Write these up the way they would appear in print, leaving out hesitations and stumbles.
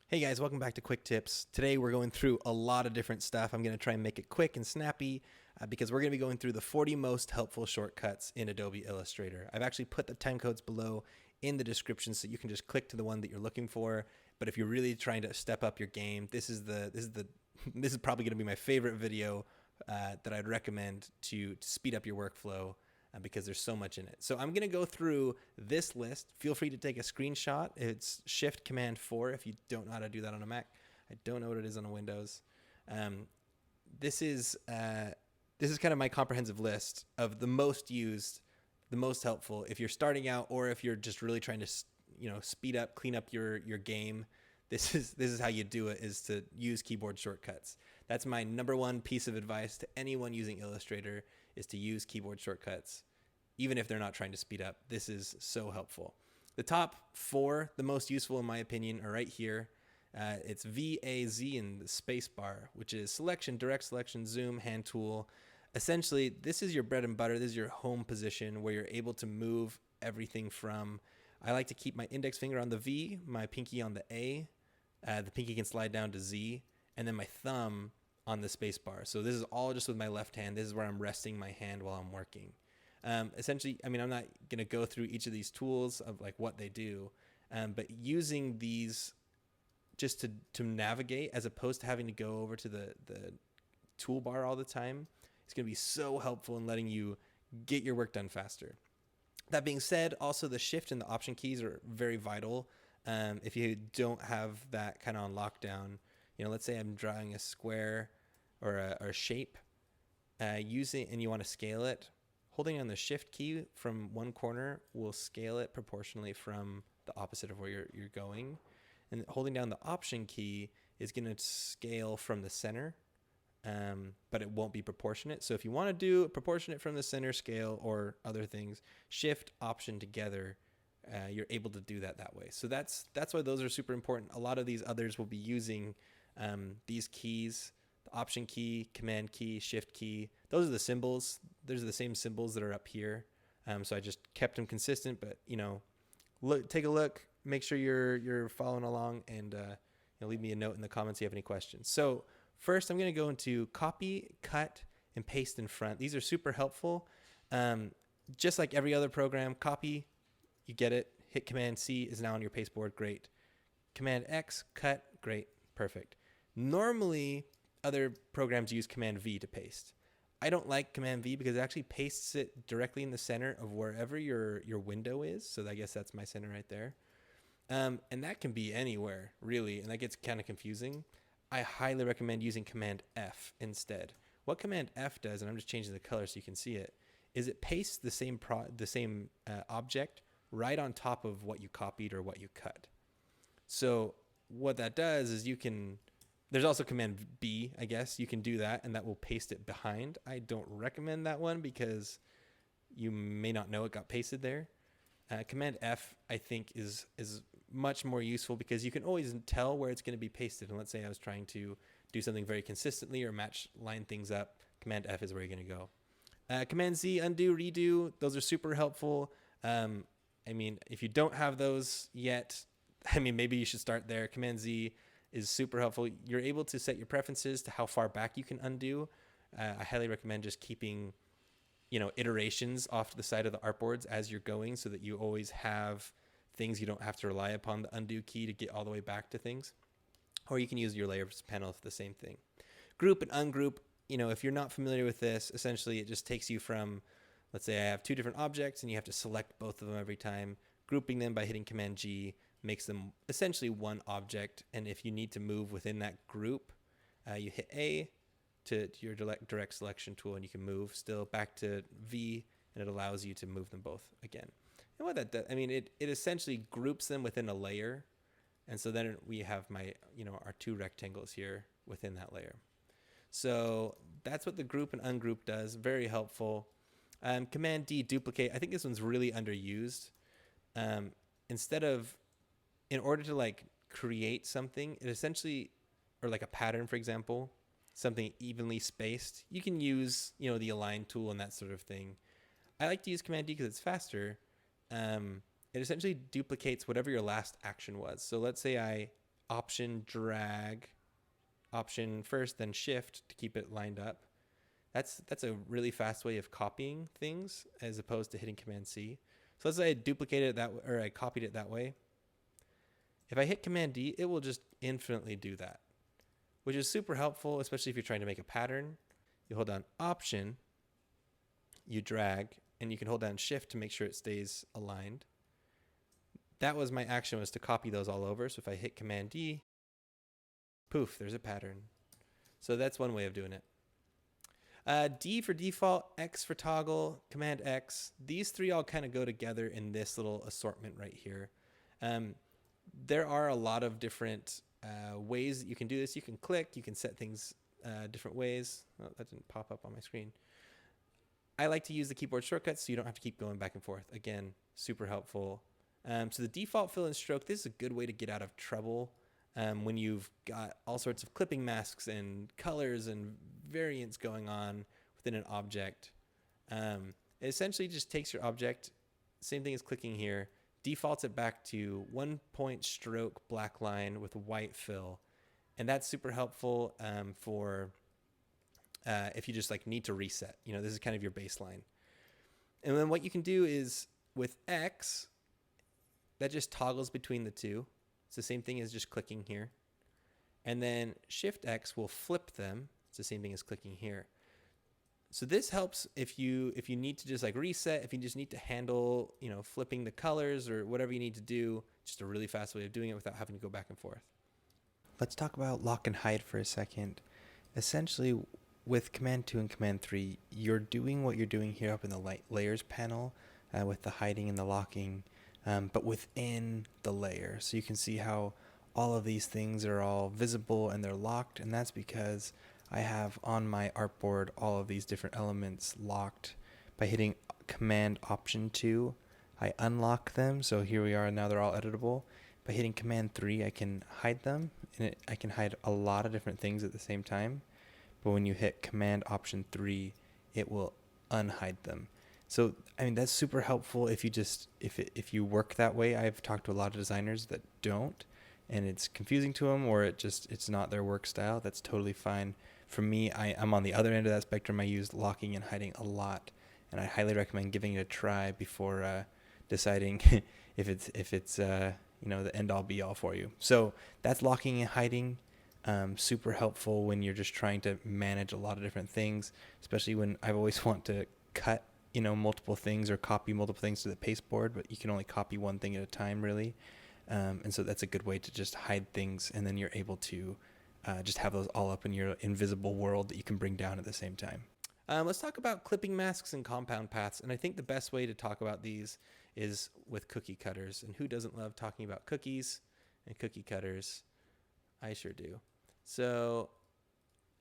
Hey guys, welcome back to Quick Tips. Today we're going through a lot of different stuff. I'm going to try and make it quick and snappy because we're going to be going through the 40 most helpful shortcuts in Adobe Illustrator. I've actually put the time codes below in the description so you can just click to the one that you're looking for. But if you're really trying to step up your game, this is probably going to be my favorite video that I'd recommend to speed up your workflow because there's so much in it. So I'm going to go through this list. Feel free to take a screenshot. It's Shift Command 4 if you don't know how to do that on a Mac. I don't know what it is on a Windows. This is kind of my comprehensive list of the most used, the most helpful if you're starting out or if you're just really trying to speed up, clean up your game. This is how you do it, is to use keyboard shortcuts. That's my number one piece of advice to anyone using Illustrator, is to use keyboard shortcuts. Even if they're not trying to speed up, this is so helpful. The top 4, the most useful in my opinion, are right here. It's V, A, Z, and the space bar, which is selection, direct selection, zoom, hand tool. Essentially, this is your bread and butter. This is your home position where you're able to move everything from. I like to keep my index finger on the V, my pinky on the A. The pinky can slide down to Z, and then my thumb on the space bar. So this is all just with my left hand. This is where I'm resting my hand while I'm working. Essentially, I mean, I'm not going to go through each of these tools of like what they do, but using these just to navigate as opposed to having to go over to the toolbar all the time, it's going to be so helpful in letting you get your work done faster. That being said, also the shift and the option keys are very vital. If you don't have that kind of on lockdown, let's say I'm drawing a square or a shape, and you want to scale it. Holding on the shift key from one corner will scale it proportionally from the opposite of where you're going. And holding down the option key is going to scale from the center, but it won't be proportionate. So if you want to do proportionate from the center scale or other things, shift, option together, you're able to do that way. So that's why those are super important. A lot of these others will be using these keys. The option key, command key, shift key. Those are the symbols. Those are the same symbols that are up here. So I just kept them consistent, but take a look, make sure you're following along, and leave me a note in the comments if you have any questions. So first I'm going to go into copy, cut, and paste in front. These are super helpful. Just like every other program, copy, you get it. Hit Command C is now on your pasteboard. Great. Command X, cut. Great. Perfect. Normally, other programs use Command V to paste. I don't like Command V because it actually pastes it directly in the center of wherever your window is. So I guess that's my center right there. And that can be anywhere, really, and that gets kind of confusing. I highly recommend using Command F instead. What Command F does, and I'm just changing the color so you can see it, is it pastes the same object right on top of what you copied or what you cut. So what that does is there's also Command B, I guess. You can do that, and that will paste it behind. I don't recommend that one because you may not know it got pasted there. Command F, I think, is much more useful because you can always tell where it's going to be pasted. And let's say I was trying to do something very consistently or line things up. Command F is where you're going to go. Command Z, undo, redo. Those are super helpful. If you don't have those yet, maybe you should start there. Command Z is super helpful. You're able to set your preferences to how far back you can undo. I highly recommend just keeping, iterations off to the side of the artboards as you're going so that you always have things you don't have to rely upon the undo key to get all the way back to things. Or you can use your layers panel for the same thing. Group and ungroup, if you're not familiar with this, essentially it just takes you from, let's say I have 2 different objects and you have to select both of them every time. Grouping them by hitting Command G makes them essentially one object, and if you need to move within that group, you hit A to your direct selection tool, and you can move still back to V, and it allows you to move them both again. And what that does, it essentially groups them within a layer, and so then we have our 2 rectangles here within that layer. So that's what the group and ungroup does. Very helpful. Command D, duplicate. I think this one's really underused. In order to create something, it essentially, or like a pattern, for example, something evenly spaced, you can use, the align tool and that sort of thing. I like to use Command D because it's faster. It essentially duplicates whatever your last action was. So let's say Option drag, Option first, then Shift to keep it lined up. That's a really fast way of copying things as opposed to hitting Command C. So let's say I duplicated it that way, or I copied it that way. If I hit Command D, it will just infinitely do that, which is super helpful, especially if you're trying to make a pattern. You hold down Option, you drag, and you can hold down Shift to make sure it stays aligned. That was my action, was to copy those all over. So if I hit Command D, poof, there's a pattern. So that's one way of doing it. D for default, X for toggle, Command X. These three all kind of go together in this little assortment right here. There are a lot of different ways that you can do this. You can click, you can set things different ways. Oh, that didn't pop up on my screen. I like to use the keyboard shortcuts so you don't have to keep going back and forth. Again, super helpful. So the default fill and stroke, this is a good way to get out of trouble when you've got all sorts of clipping masks and colors and variants going on within an object. It essentially just takes your object, same thing as clicking here, defaults it back to 1 point stroke black line with white fill. And that's super helpful for if you just like need to reset. You know, this is kind of your baseline. And then what you can do is with X, that just toggles between the two. It's the same thing as just clicking here. And then Shift X will flip them. It's the same thing as clicking here. So this helps if you need to just like reset, if you just need to handle, you know, flipping the colors or whatever you need to do, just a really fast way of doing it without having to go back and forth. Let's talk about lock and hide for a second. Essentially, with Command 2 and Command 3, you're doing what you're doing here up in the layers panel with the hiding and the locking, but within the layer. So you can see how all of these things are all visible and they're locked, and that's because I have on my artboard all of these different elements locked. By hitting Command Option 2, I unlock them, so here we are, now they're all editable. By hitting Command 3, I can hide them, and I can hide a lot of different things at the same time. But when you hit Command Option 3, it will unhide them. So, I mean, that's super helpful if you just, if you work that way. I've talked to a lot of designers that don't, and it's confusing to them, or it's not their work style. That's totally fine. For me, I'm on the other end of that spectrum. I use locking and hiding a lot, and I highly recommend giving it a try before deciding if it's you know, the end all be all for you. So that's locking and hiding. Super helpful when you're just trying to manage a lot of different things, especially when I always want to cut, you know, multiple things or copy multiple things to the pasteboard, but you can only copy one thing at a time, really. And so that's a good way to just hide things, and then you're able to just have those all up in your invisible world that you can bring down at the same time. Let's talk about clipping masks and compound paths. And I think the best way to talk about these is with cookie cutters. And who doesn't love talking about cookies and cookie cutters? I sure do. So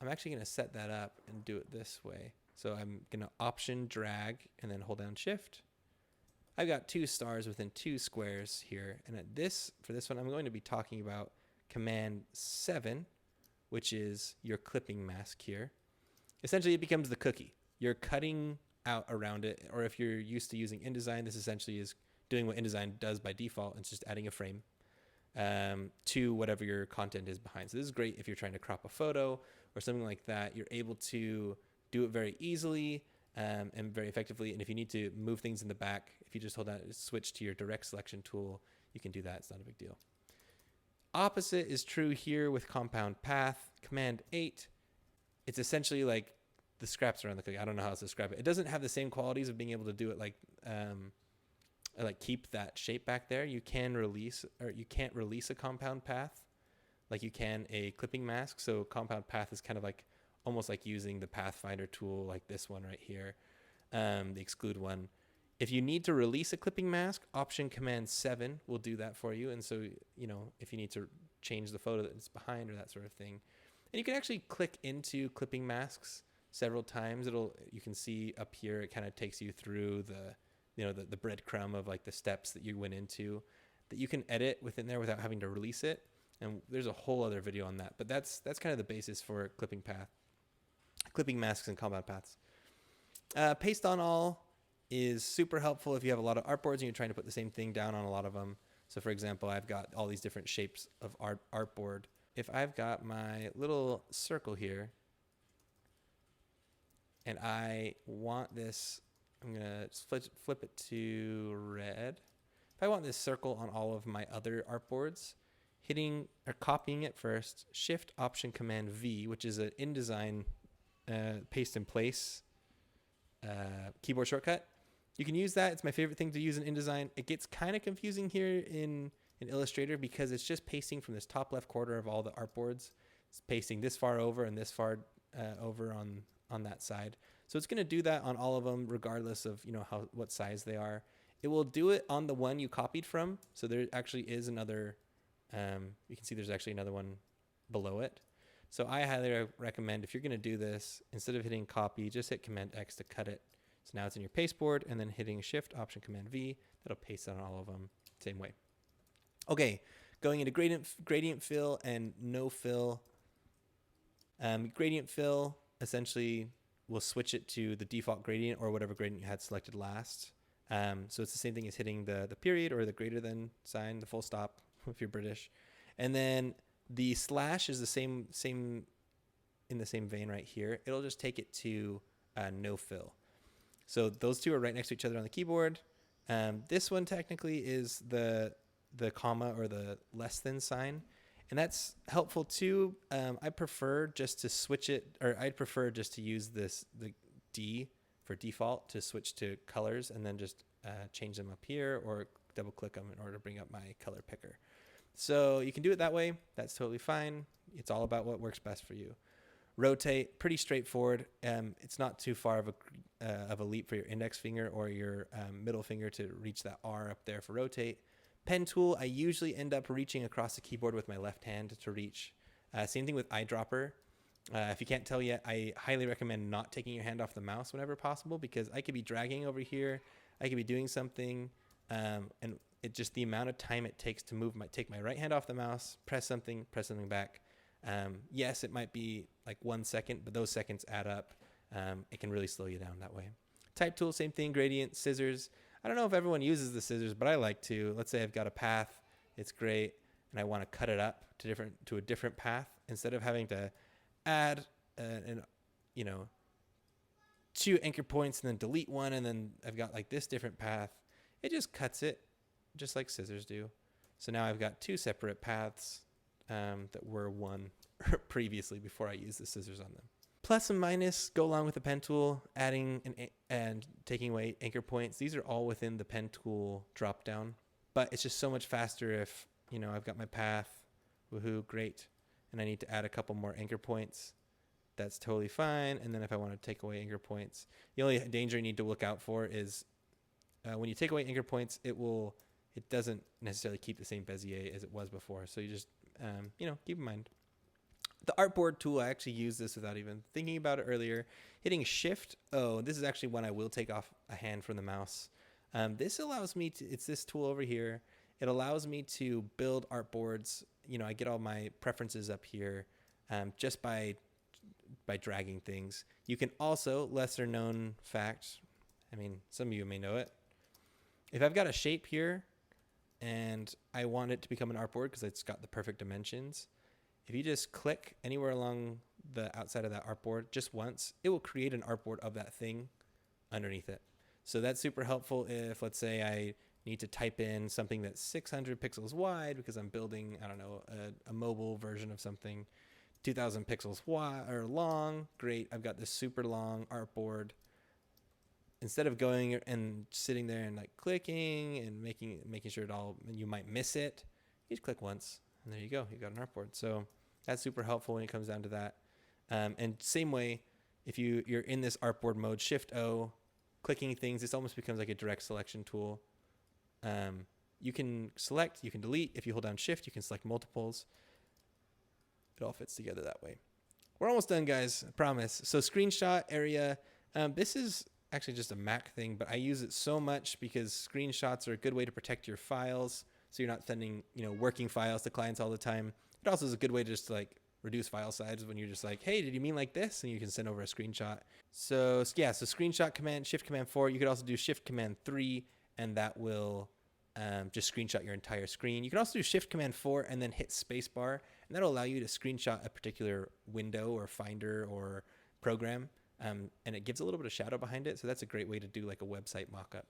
I'm actually going to set that up and do it this way. So I'm going to Option drag and then hold down Shift. I've got 2 stars within 2 squares here. And for this one, I'm going to be talking about Command 7, which is your clipping mask here. Essentially, it becomes the cookie. You're cutting out around it, or if you're used to using InDesign, this essentially is doing what InDesign does by default. It's just adding a frame to whatever your content is behind. So this is great if you're trying to crop a photo or something like that. You're able to do it very easily and very effectively. And if you need to move things in the back, if you just hold down, switch to your direct selection tool, you can do that. It's not a big deal. Opposite is true here with compound path. Command 8, it's essentially like the scraps around the cookie. I don't know how else to describe it. It doesn't have the same qualities of being able to do it like keep that shape back there. You can't release a compound path like you can a clipping mask. So compound path is kind of like almost like using the Pathfinder tool, like this one right here, the exclude one. If you need to release a clipping mask, Option Command 7 will do that for you. And so, you know, if you need to change the photo that it's behind or that sort of thing. And you can actually click into clipping masks several times. You can see up here, it kind of takes you through the breadcrumb of like the steps that you went into that you can edit within there without having to release it. And there's a whole other video on that, but that's kind of the basis for clipping masks and compound paths. Paste on all is super helpful if you have a lot of artboards and you're trying to put the same thing down on a lot of them. So for example, I've got all these different shapes of artboard. If I've got my little circle here and I want this, I'm gonna flip it to red. If I want this circle on all of my other artboards, hitting or copying it first, Shift Option Command V, which is an InDesign paste in place keyboard shortcut. You can use that. It's my favorite thing to use in InDesign. It gets kind of confusing here in Illustrator because it's just pasting from this top left corner of all the artboards. It's pasting this far over and this far over on that side. So it's going to do that on all of them, regardless of what size they are. It will do it on the one you copied from. So there actually is another. You can see there's actually another one below it. So I highly recommend, if you're going to do this, instead of hitting copy, just hit Command X to cut it. So now it's in your pasteboard, and then hitting Shift Option Command V, that'll paste it on all of them same way. Okay, going into gradient fill and no fill. Gradient fill essentially will switch it to the default gradient or whatever gradient you had selected last. So it's the same thing as hitting the period or the greater than sign, the full stop if you're British. And then the slash is the same in the same vein right here. It'll just take it to no fill. So those two are right next to each other on the keyboard. This one technically is the comma or the less than sign. And that's helpful too. I prefer just to switch it, or I'd prefer just to use the D for default to switch to colors and then just change them up here or double click them in order to bring up my color picker. So you can do it that way. That's totally fine. It's all about what works best for you. Rotate, pretty straightforward. It's not too far of a leap for your index finger or your middle finger to reach that R up there for rotate. Pen tool, I usually end up reaching across the keyboard with my left hand to reach. Same thing with eyedropper. If you can't tell yet, I highly recommend not taking your hand off the mouse whenever possible, because I could be dragging over here, I could be doing something, and it just the amount of time it takes to take my right hand off the mouse, press something back. Yes, it might be like 1 second, but those seconds add up. It can really slow you down that way. Type tool, same thing, gradient, scissors. I don't know if everyone uses the scissors, but I like to. Let's say I've got a path, it's great, and I want to cut it up to a different path. Instead of having to add two anchor points and then delete one, and then I've got like this different path, it just cuts it just like scissors do. So now I've got two separate paths that were one previously before I used the scissors on them. Plus and minus go along with the pen tool, adding and taking away anchor points. These are all within the pen tool drop down, but it's just so much faster if, I've got my path, woohoo, great. And I need to add a couple more anchor points. That's totally fine. And then if I want to take away anchor points, the only danger you need to look out for is when you take away anchor points, it doesn't necessarily keep the same Bezier as it was before. So you just, keep in mind. The artboard tool, I actually used this without even thinking about it earlier. Hitting Shift O, this is actually when I will take off a hand from the mouse. This allows me to, it's this tool over here. It allows me to build artboards. I get all my preferences up here just by dragging things. You can also, lesser known fact, some of you may know it. If I've got a shape here and I want it to become an artboard because it's got the perfect dimensions, if you just click anywhere along the outside of that artboard just once, it will create an artboard of that thing underneath it. So that's super helpful if, let's say, I need to type in something that's 600 pixels wide because I'm building, a mobile version of something, 2,000 pixels wide or long. Great, I've got this super long artboard. Instead of going and sitting there and like clicking and making sure you might miss it, you just click once. And there you go. You've got an artboard. So that's super helpful when it comes down to that. And same way, if you're in this artboard mode, Shift O, clicking things, this almost becomes like a direct selection tool. You can select, you can delete. If you hold down Shift, you can select multiples. It all fits together that way. We're almost done, guys. I promise. So screenshot area. This is actually just a Mac thing, but I use it so much because screenshots are a good way to protect your files. So you're not sending, working files to clients all the time. It also is a good way to just like reduce file size when you're just like, hey, did you mean like this? And you can send over a screenshot. So screenshot command, Shift Command 4. You could also do Shift Command 3, and that will just screenshot your entire screen. You can also do Shift Command 4 and then hit spacebar, and that'll allow you to screenshot a particular window or finder or program, and it gives a little bit of shadow behind it, so that's a great way to do like a website mockup.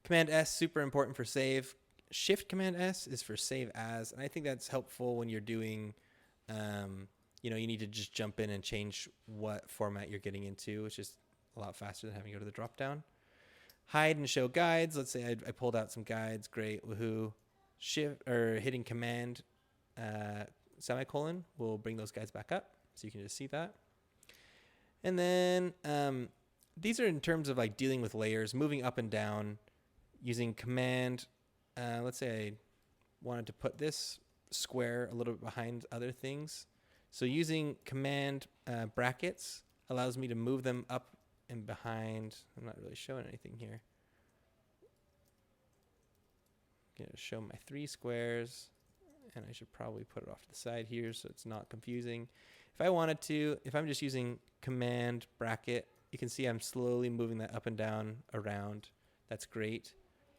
Command S, super important for save. Shift Command S is for save as, and I think that's helpful when you're doing, you need to just jump in and change what format you're getting into, which is a lot faster than having to go to the drop down. Hide and show guides. Let's say I pulled out some guides. Great, woohoo. Shift or hitting Command semicolon will bring those guides back up, so you can just see that. And then these are in terms of like dealing with layers, moving up and down, using Command. Let's say I wanted to put this square a little bit behind other things. So using Command brackets allows me to move them up and behind. I'm not really showing anything here. I'm going to show my 3 squares, and I should probably put it off to the side here so it's not confusing. If I wanted to, if I'm just using Command bracket, you can see I'm slowly moving that up and down around. That's great.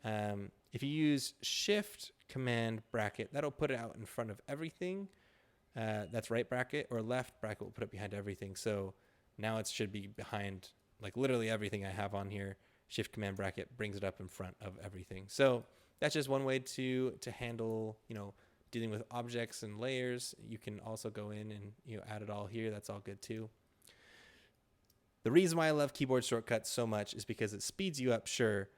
If you use Shift Command bracket, that'll put it out in front of everything. That's right bracket, or left bracket will put it behind everything. So now it should be behind like literally everything I have on here. Shift Command bracket brings it up in front of everything. So that's just one way to handle, dealing with objects and layers. You can also go in and add it all here. That's all good too. The reason why I love keyboard shortcuts so much is because it speeds you up, sure,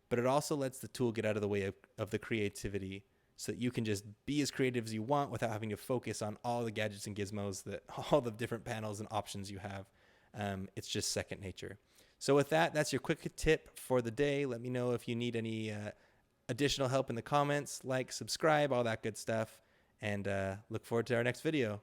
but it also lets the tool get out of the way of the creativity, so that you can just be as creative as you want without having to focus on all the gadgets and gizmos, all the different panels and options you have. It's just second nature. So with that, that's your quick tip for the day. Let me know if you need any additional help in the comments, like, subscribe, all that good stuff, and look forward to our next video.